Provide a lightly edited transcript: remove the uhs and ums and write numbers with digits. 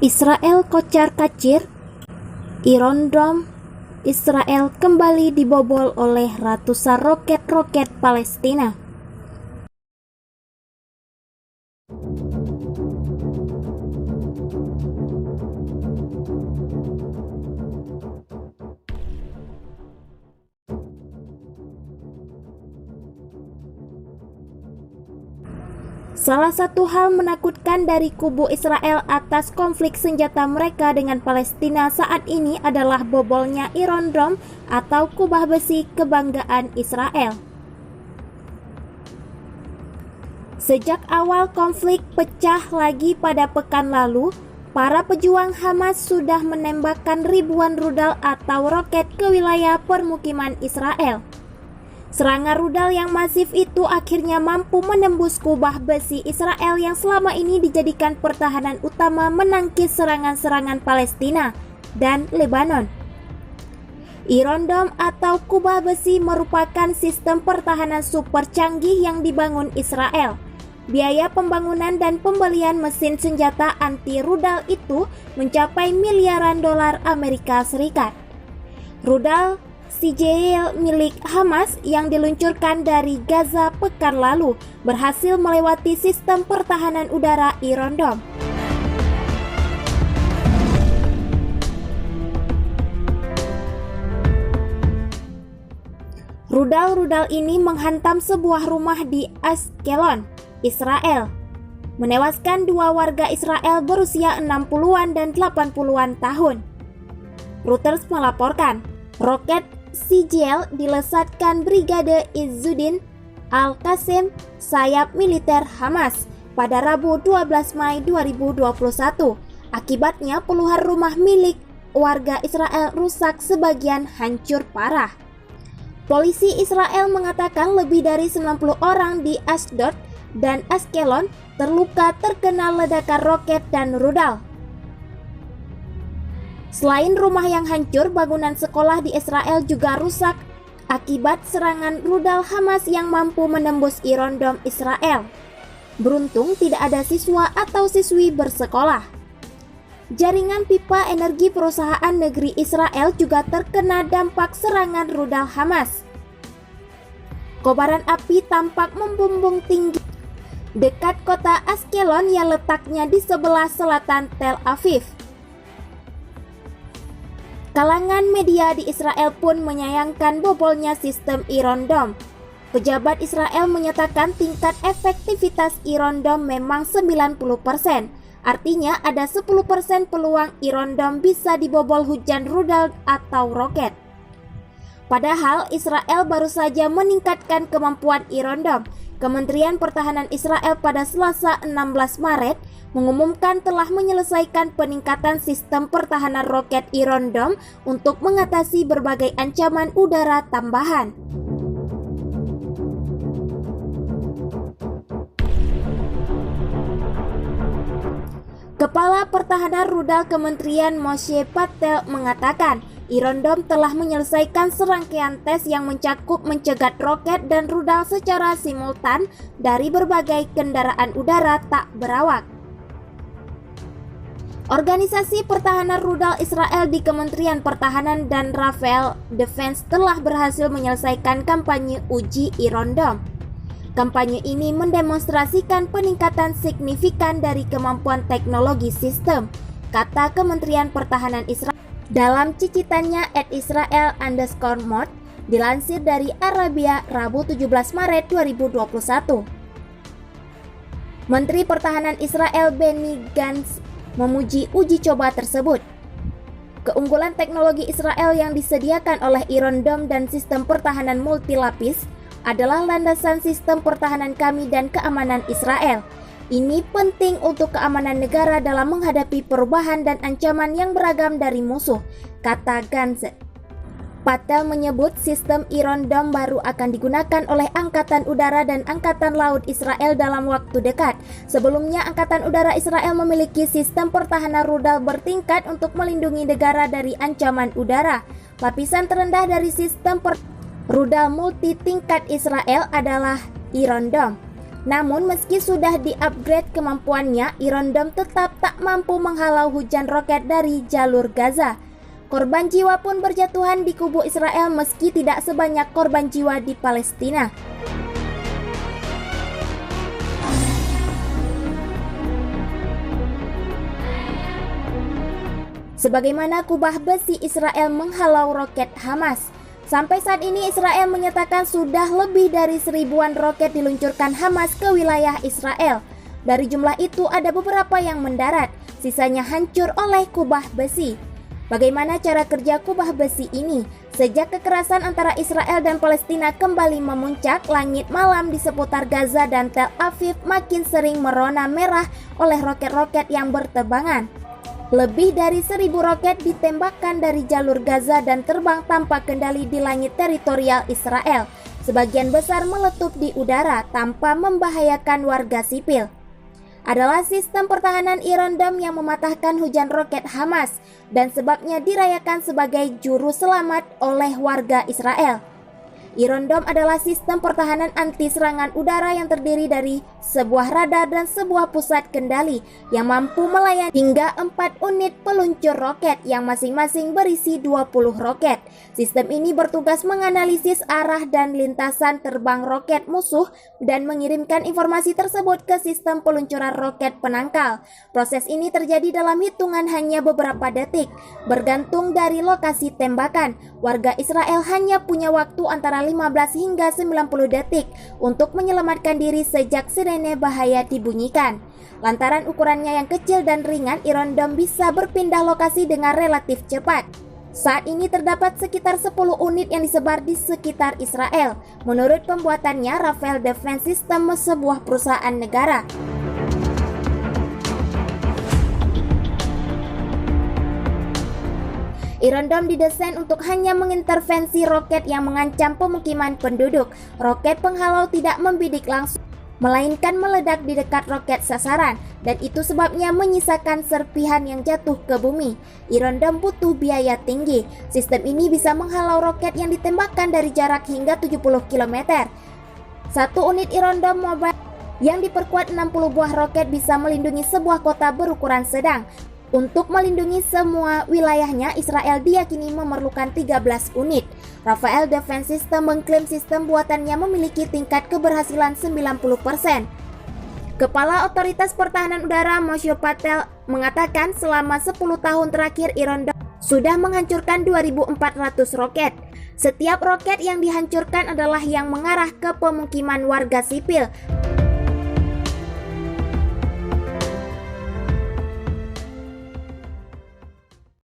Israel kocar-kacir, Iron Dome Israel kembali dibobol oleh ratusan roket-roket Palestina. Salah satu hal menakutkan dari kubu Israel atas konflik senjata mereka dengan Palestina saat ini adalah bobolnya Iron Dome atau kubah besi kebanggaan Israel. Sejak awal konflik pecah lagi pada pekan lalu, para pejuang Hamas sudah menembakkan ribuan rudal atau roket ke wilayah permukiman Israel. Serangan rudal yang masif itu akhirnya mampu menembus kubah besi Israel yang selama ini dijadikan pertahanan utama menangkis serangan-serangan Palestina dan Lebanon. Iron Dome atau kubah besi merupakan sistem pertahanan super canggih yang dibangun Israel. Biaya pembangunan dan pembelian mesin senjata anti rudal itu mencapai miliaran dolar Amerika Serikat. Rudal Sijil milik Hamas yang diluncurkan dari Gaza pekan lalu berhasil melewati sistem pertahanan udara Iron Dome. Rudal-rudal ini menghantam sebuah rumah di Ashkelon, Israel, menewaskan dua warga Israel berusia 60-an dan 80-an tahun. Reuters melaporkan, roket Sijil dilesatkan Brigade Izzuddin Al-Qassem, sayap militer Hamas, pada Rabu 12 Mei 2021. Akibatnya puluhan rumah milik warga Israel rusak, sebagian hancur parah. Polisi Israel mengatakan lebih dari 90 orang di Ashdod dan Ashkelon terluka terkena ledakan roket dan rudal. Selain rumah yang hancur, bangunan sekolah di Israel juga rusak akibat serangan rudal Hamas yang mampu menembus Iron Dome Israel. Beruntung tidak ada siswa atau siswi bersekolah. Jaringan pipa energi perusahaan negeri Israel juga terkena dampak serangan rudal Hamas. Kobaran api tampak membumbung tinggi dekat kota Ashkelon yang letaknya di sebelah selatan Tel Aviv. Kalangan media di Israel pun menyayangkan bobolnya sistem Iron Dome. Pejabat Israel menyatakan tingkat efektivitas Iron Dome memang 90%. Artinya ada 10% peluang Iron Dome bisa dibobol hujan rudal atau roket. Padahal Israel baru saja meningkatkan kemampuan Iron Dome. Kementerian Pertahanan Israel pada Selasa 16 Maret mengumumkan telah menyelesaikan peningkatan sistem pertahanan roket Iron Dome untuk mengatasi berbagai ancaman udara tambahan. Kepala Pertahanan Rudal Kementerian Moshe Patel mengatakan, Iron Dome telah menyelesaikan serangkaian tes yang mencakup mencegat roket dan rudal secara simultan dari berbagai kendaraan udara tak berawak. Organisasi Pertahanan Rudal Israel di Kementerian Pertahanan dan Rafael Defense telah berhasil menyelesaikan kampanye uji Iron Dome. Kampanye ini mendemonstrasikan peningkatan signifikan dari kemampuan teknologi sistem, kata Kementerian Pertahanan Israel dalam cicitannya @Israel_mode dilansir dari Arabia Rabu 17 Maret 2021. Menteri Pertahanan Israel Benny Gantz memuji uji coba tersebut. Keunggulan teknologi Israel yang disediakan oleh Iron Dome dan sistem pertahanan multilapis adalah landasan sistem pertahanan kami dan keamanan Israel. Ini penting untuk keamanan negara dalam menghadapi perubahan dan ancaman yang beragam dari musuh, kata Gantz. Patel menyebut sistem Iron Dome baru akan digunakan oleh Angkatan Udara dan Angkatan Laut Israel dalam waktu dekat. Sebelumnya, Angkatan Udara Israel memiliki sistem pertahanan rudal bertingkat untuk melindungi negara dari ancaman udara. Lapisan terendah dari sistem rudal multi tingkat Israel adalah Iron Dome. Namun meski sudah di-upgrade kemampuannya, Iron Dome tetap tak mampu menghalau hujan roket dari jalur Gaza. Korban jiwa pun berjatuhan di kubu Israel meski tidak sebanyak korban jiwa di Palestina. Sebagaimana kubah besi Israel menghalau roket Hamas. Sampai saat ini Israel menyatakan sudah lebih dari 1000-an roket diluncurkan Hamas ke wilayah Israel. Dari jumlah itu ada beberapa yang mendarat, sisanya hancur oleh kubah besi. Bagaimana cara kerja kubah besi ini? Sejak kekerasan antara Israel dan Palestina kembali memuncak, langit malam di seputar Gaza dan Tel Aviv makin sering merona merah oleh roket-roket yang berterbangan. Lebih dari 1000 roket ditembakkan dari jalur Gaza dan terbang tanpa kendali di langit teritorial Israel. Sebagian besar meletup di udara tanpa membahayakan warga sipil. Adalah sistem pertahanan Iron Dome yang mematahkan hujan roket Hamas dan sebabnya dirayakan sebagai juru selamat oleh warga Israel. Iron Dome adalah sistem pertahanan anti serangan udara yang terdiri dari sebuah radar dan sebuah pusat kendali yang mampu melayani hingga 4 unit peluncur roket yang masing-masing berisi 20 roket. Sistem ini bertugas menganalisis arah dan lintasan terbang roket musuh dan mengirimkan informasi tersebut ke sistem peluncuran roket penangkal. Proses ini terjadi dalam hitungan hanya beberapa detik, bergantung dari lokasi tembakan. Warga Israel hanya punya waktu antara 15 hingga 90 detik untuk menyelamatkan diri sejak sirene bahaya dibunyikan. Lantaran ukurannya yang kecil dan ringan, Iron Dome bisa berpindah lokasi dengan relatif cepat. Saat ini terdapat sekitar 10 unit yang disebar di sekitar Israel. Menurut pembuatannya, Rafael Defense System, sebuah perusahaan negara. Iron Dome didesain untuk hanya mengintervensi roket yang mengancam pemukiman penduduk. Roket penghalau tidak membidik langsung, melainkan meledak di dekat roket sasaran, dan itu sebabnya menyisakan serpihan yang jatuh ke bumi. Iron Dome butuh biaya tinggi. Sistem ini bisa menghalau roket yang ditembakkan dari jarak hingga 70 km. Satu unit Iron Dome mobile yang diperkuat 60 buah roket bisa melindungi sebuah kota berukuran sedang. Untuk melindungi semua wilayahnya, Israel diyakini memerlukan 13 unit. Rafael Defense System mengklaim sistem buatannya memiliki tingkat keberhasilan 90%. Kepala Otoritas Pertahanan Udara Moshe Patel mengatakan selama 10 tahun terakhir Iron Dome sudah menghancurkan 2.400 roket. Setiap roket yang dihancurkan adalah yang mengarah ke pemukiman warga sipil.